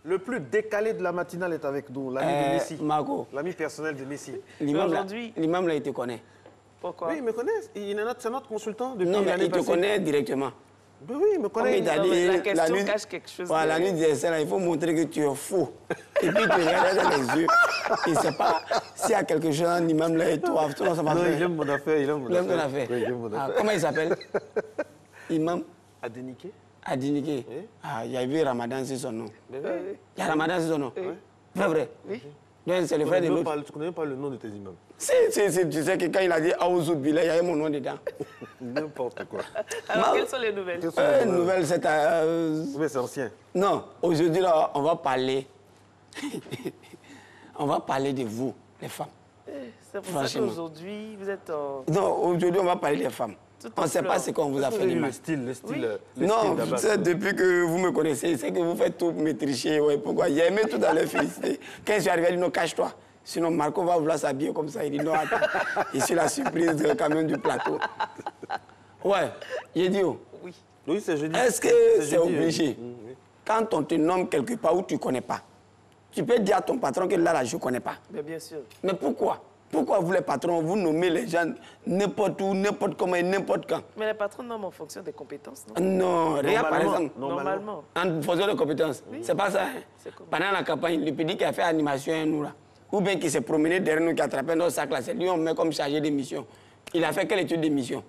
Le plus décalé de la matinale est avec nous, l'ami de Messi. Marco. L'ami personnel de Messi. L'imam là, il te connaît. Pourquoi? Oui, il me connaît. C'est notre consultant depuis l'année passée. Non, mais il te connaît directement. Ben oui, il me connaît. La question cache quelque chose. Voilà, la nuit des essais, il faut montrer que tu es faux. Et puis, tu regardes dans les yeux. Il ne sait pas s'il y a quelque chose en imam là et toi. Non, il aime mon affaire. Il aime mon affaire. Oui, comment il s'appelle? Imam Adéniké. Adéniké. Oui. Ah, il y a eu Ramadan, c'est son nom. Oui. Il y a Ramadan, c'est son nom. Oui. C'est vrai? Oui. Donc, c'est le frère de l'autre. Tu ne connais pas le nom de tes imams? Si, tu sais que quand il a dit Aouzou Billah, il y avait mon nom dedans. N'importe quoi. Alors, quelles sont les nouvelles? Les nouvelles, c'est oui, c'est ancien. Non, aujourd'hui, là, on va parler. On va parler de vous, les femmes. C'est pour ça qu'aujourd'hui, vous êtes en... Non, aujourd'hui, on va parler des femmes. On ne sait pas ce qu'on vous a fait du mal. Le style. Non, depuis que vous me connaissez, c'est que vous faites tout me tricher. Ouais, pourquoi? J'ai aimé tout dans les féliciter. Quand je suis arrivé, il dit non, cache-toi. Sinon, Marco va vouloir s'habiller comme ça. Il dit non, attends. Ici, la surprise quand même du plateau. Ouais, j'ai dit oh. Oui. Oui, c'est jeudi. Est-ce que c'est obligé? Oui. Quand on te nomme quelque part où tu ne connais pas, tu peux dire à ton patron que là, je ne connais pas. Mais bien sûr. Mais pourquoi? Pourquoi vous, les patrons, vous nommez les gens n'importe où, n'importe comment et n'importe quand? Mais les patrons nomment en fonction des compétences, non? Non, regarde par exemple. Normalement. En fonction des compétences. Oui. C'est pas ça. Hein? Pendant la campagne, le PD qui a fait animation, nous là, ou bien qui s'est promené derrière nous, qui a attrapé nos sacs là, c'est lui on met comme chargé de mission. Il a fait quelle étude de mission?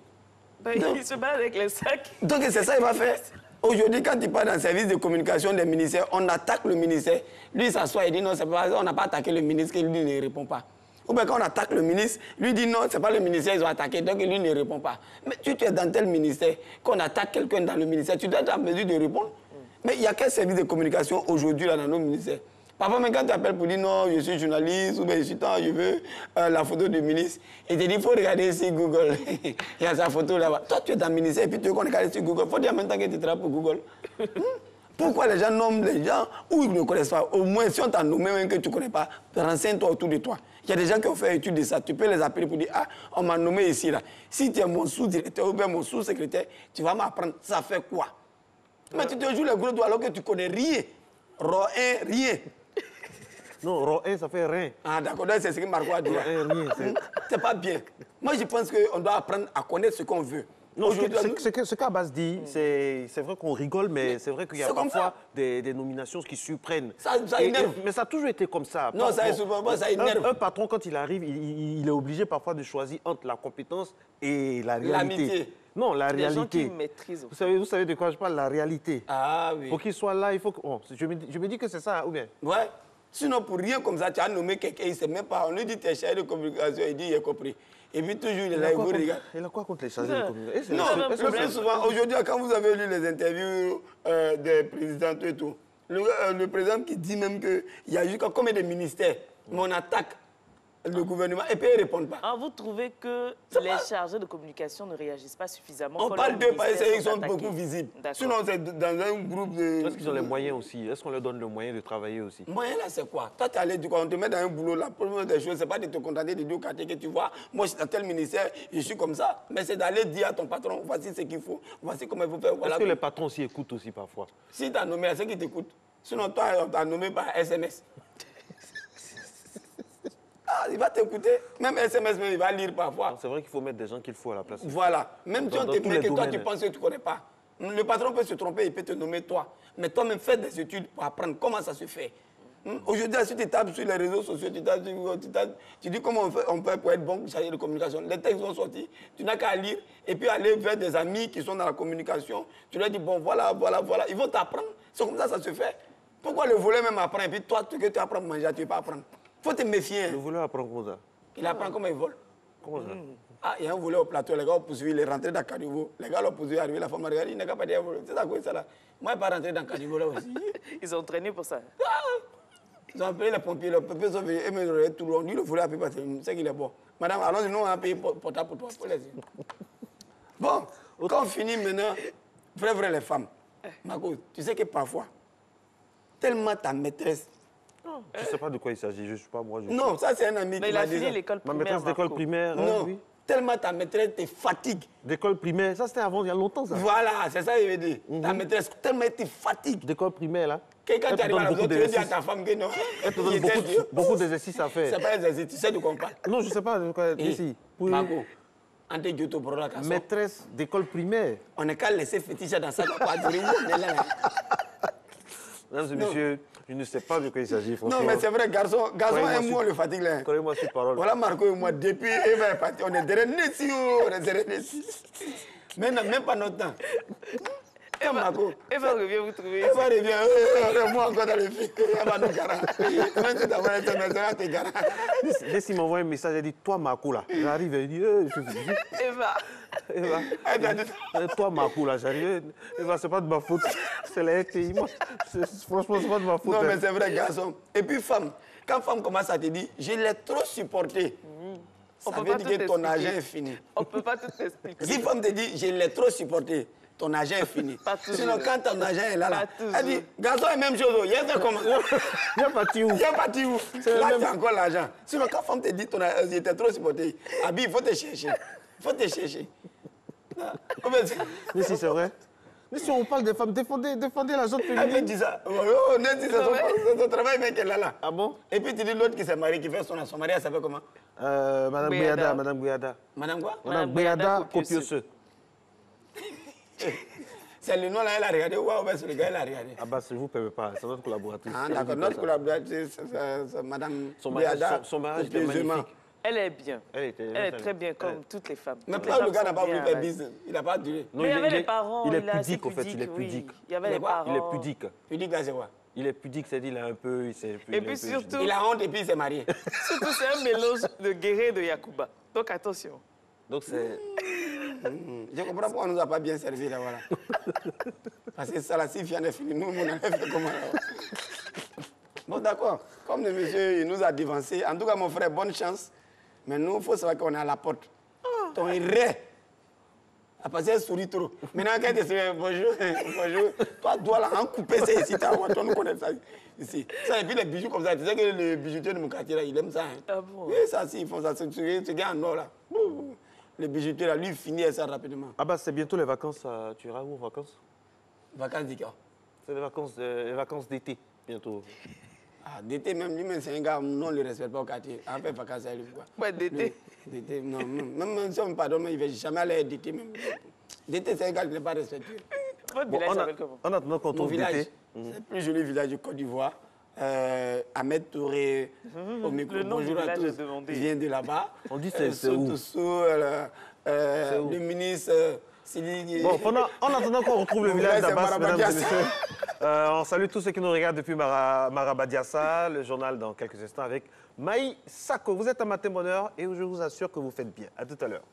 Ben, il se bat avec les sacs. Donc c'est ça qu'il va faire. Aujourd'hui, quand il part dans le service de communication des ministères, on attaque le ministère. Lui, il s'assoit et dit non, on n'a pas attaqué le ministre, et lui ne répond pas. Ou bien quand on attaque le ministre, lui dit non, ce n'est pas le ministère, ils ont attaqué, donc lui ne répond pas. Mais tu es dans tel ministère, qu'on attaque quelqu'un dans le ministère, tu dois être en mesure de répondre. Mais il y a quel service de communication aujourd'hui dans nos ministères? Parfois, même quand tu appelles pour dire non, je suis journaliste, ou bien je veux la photo du ministre, il te dit il faut regarder sur Google. Il y a sa photo là-bas. Toi, tu es dans le ministère et puis tu veux qu'on regarde sur Google. Il faut dire en même temps que tu travailles pour Google. Pourquoi les gens nomment les gens où ils ne connaissent pas? Au moins, si on t'a nommé même que tu ne connais pas, renseigne-toi autour de toi. Il y a des gens qui ont fait étude de ça. Tu peux les appeler pour dire ah, on m'a nommé ici là. Si tu es mon sous-directeur ou bien mon sous-secrétaire, tu vas m'apprendre ça fait quoi? Mais tu te joues les gros doigts alors que tu ne connais rien. Rien. Non, Rohin, ça fait rien. Ah d'accord, c'est ce que Marco a dit. Rien, c'est pas bien. Moi, je pense qu'on doit apprendre à connaître ce qu'on veut. Non, ce qu'Abbas dit, c'est vrai qu'on rigole, mais c'est vrai qu'il y a parfois des nominations qui surprennent. Ça énerve. Mais ça a toujours été comme ça. Non, ça énerve. Un patron, quand il arrive, il est obligé parfois de choisir entre la compétence et la réalité. L'amitié. Non, la réalité. Gens qui maîtrisent. Vous savez de quoi je parle, la réalité. Ah oui. Pour qu'il soit là, il faut que... Oh, je me dis que c'est ça, ou bien? Ouais. Sinon, pour rien comme ça, tu as nommé quelqu'un, il ne sait même pas. On lui dit, tu es chargé de communication, il dit, il a compris. Et puis toujours, il est là, il vous regarde. Il a quoi contre les chargés de communication? Non, le plus souvent, aujourd'hui, quand vous avez lu les interviews des présidents et tout, le président qui dit même qu'il y a eu combien de ministères, mais on attaque le gouvernement et puis ils ne répondent pas. Ah, vous trouvez que les chargés de communication ne réagissent pas suffisamment? On parle d'eux parce qu'ils sont beaucoup visibles. Sinon, c'est dans un groupe de... Est-ce qu'ils ont les moyens aussi? Est-ce qu'on leur donne le moyen de travailler aussi? Moyen là, c'est quoi? Toi, tu es allé du coup, on te met dans un boulot, la première des choses, c'est pas de te contenter de dire au quartier que tu vois, moi, je suis dans tel ministère, je suis comme ça. Mais c'est d'aller dire à ton patron, voici ce qu'il faut, voici comment il faut faire. Est-ce que les patrons aussi écoutent aussi parfois? Si tu as nommé, c'est qui t'écoute. Sinon, toi, on t'a nommé par SMS. Ah, il va t'écouter. Même SMS, il va lire parfois. C'est vrai qu'il faut mettre des gens qu'il faut à la place. Voilà. Même si on te met que toi, tu penses que tu ne connais pas. Le patron peut se tromper, il peut te nommer toi. Mais toi-même, fais des études pour apprendre comment ça se fait. Aujourd'hui, si tu tapes sur les réseaux sociaux, tu dis comment on peut pour être bon chargé de communication. Les textes vont sortir, tu n'as qu'à lire et puis aller vers des amis qui sont dans la communication. Tu leur dis, bon, voilà. Ils vont t'apprendre. C'est comme ça que ça se fait. Pourquoi le volet même apprend et puis toi, que tu apprends à manger, tu ne peux pas apprendre? Il faut te méfier. Le voleur apprend comment ça? Il apprend comment il vole. Comment ça? Ah, il y a un voleur au plateau, les gars ont poursuivi, il est rentré dans Caniveau. Les gars l'ont poursuivi, arrivé, la femme a regardé, il n'a pas dit c'est ça quoi ça là. Moi, je ne vais pas rentrer dans Caniveau là aussi. Ils ont entraîné pour ça. Ah, ils ont appelé les pompiers sont venus, et me tout le monde. Lui, le voleur a payé parce qu'il sait qu'il est bon. Madame, allons-y, nous, on a payé pour toi. Bon, quand on finit maintenant, vrai, les femmes. Marco, tu sais que parfois, tellement ta maîtresse. Je ne sais pas de quoi il s'agit, je ne suis pas moi. Non, ça c'est un ami mais qui il a m'a dit fini ça. l'école primaire. Ma maîtresse d'école primaire, non, oui. tellement ta maîtresse te fatigue. D'école primaire, ça c'était avant, il y a longtemps ça. Voilà, c'est ça que je veux dire. Ta maîtresse, tellement elle te fatigue. D'école primaire là. Quand tu arrives à la maison, tu veux dire à ta femme que non. Elle te donne beaucoup d'exercices à faire. C'est pas des exercices, tu sais de quoi on parle. Non, je ne sais pas. Ici. Marco, Ante Gyoto pour la casse. Maîtresse d'école primaire. On n'est qu'à laisser fétiche dans sa pas durer. Mesdames et messieurs, je ne sais pas de quoi il s'agit, franchement. Non, mais c'est vrai, garçon et moi, on le fatigue là. Connais-moi cette parole. Voilà, Marco et moi, depuis Eva est partie, on est derrière Nessi, on est derrière Nessi. Même pas notre temps. Eva revient vous trouver. Eva revient, moi encore dans le film. Eva nous garant. Même si tu as été maintenant, tu es garant. Laisse-moi m'envoie un message, elle dit, toi, Marco, là. J'arrive, elle dit, Eva. Toi, Marco, là, j'arrive. Eva, c'est pas de ma faute. C'est la RTI. Moi, franchement, c'est pas de ma faute. Non, mais c'est vrai, garçon. Et puis, femme, quand femme commence à te dire, je l'ai trop supporté. Ça veut dire que ton argent est fini. On ne peut pas tout expliquer. Si femme te dit, je l'ai trop supporté, ton argent est fini. Sinon, quand ton argent est là, elle dit, garçon est même chose. Il y a fait comment? Il y a parti où? Il y a parti où? Là, tu as encore l'argent. Sinon, quand femme te dit, ton argent était trop supporté, Abi, il faut te chercher. Il faut te chercher. Mais si c'est vrai. Mais si on parle des femmes, défendez la gente féminine. Elle dit ça. Oh, son travail, mec, elle est là. Ah bon? Et puis tu dis l'autre qui s'est marié, qui fait son mari, elle s'appelle comment? Madame Bouyada. Madame Bouyada. Madame quoi? Madame Bouyada Copieux. C'est le nom là, elle a regardé. Waouh, c'est le gars, elle a regardé. Ah bah, je ne vous permets pas, c'est notre collaboratrice. Ah d'accord, notre collaboratrice, c'est Madame Bouyada. Son mariage était magnifique. Elle est bien. Elle est très bien, comme toutes les femmes. Mais pourquoi le gars n'a pas voulu faire business? Il n'a pas duré. Mais il y avait les parents. Il est pudique, en fait, il est pudique. Il y avait les parents. Il est pudique. Pudique, là, c'est quoi? Il est pudique, c'est-à-dire il a un peu... Et puis surtout... Il a honte et puis il s'est marié. Surtout, c'est un mélange de Guéré et de Yacouba. Donc attention. Donc c'est... Je comprends pourquoi on ne nous a pas bien servi là, voilà. Parce que ça, la si vient de finir, nous, on a fait comment là? Bon, d'accord. Comme le monsieur, il nous a dévancé. En tout cas, mon frère, bonne chance. Mais nous, il faut savoir qu'on est à la porte. Ton ré. Parce qu'elle sourit trop. Maintenant, quand tu dis bonjour, bonjour, toi, dois là, en couper, c'est ici, toi, nous connaissons ça. Ici. Ça, et puis les bijoux comme ça, tu sais que le bijoutier de mon quartier, là, il aime ça. Hein. Ah bon? Oui, ça, si, ils font ça. Ce gars en or, là. Le bijoutier, là, lui, il finit ça rapidement. Ah bah, c'est bientôt les vacances. Tu iras où en vacances? Vacances du quoi? C'est les vacances d'été, bientôt. Ah, d'été même, lui-même, c'est un gars, non, on ne le respecte pas au quartier. En fait, vacances, c'est lui, quoi. Ouais, d'été. D'été, non, même si on me pardonne, il ne va jamais aller d'été, même. D'été, c'est un gars qui n'est pas respectueux. Votre village s'appelle comment? En attendant qu'on trouve d'été. C'est le plus joli village du Côte d'Ivoire. Ahmed Touré, au micro, le nom bonjour du à village tous. est demandé. Il vient de là-bas. On dit c'est où? Le ministre Sidi. Bon, en attendant qu'on retrouve le village d'Abbas, mesdames et messieurs, on salue tous ceux qui nous regardent depuis Marabadiassa, le journal dans quelques instants avec Maï Sako. Vous êtes un matin bonheur et je vous assure que vous faites bien. À tout à l'heure.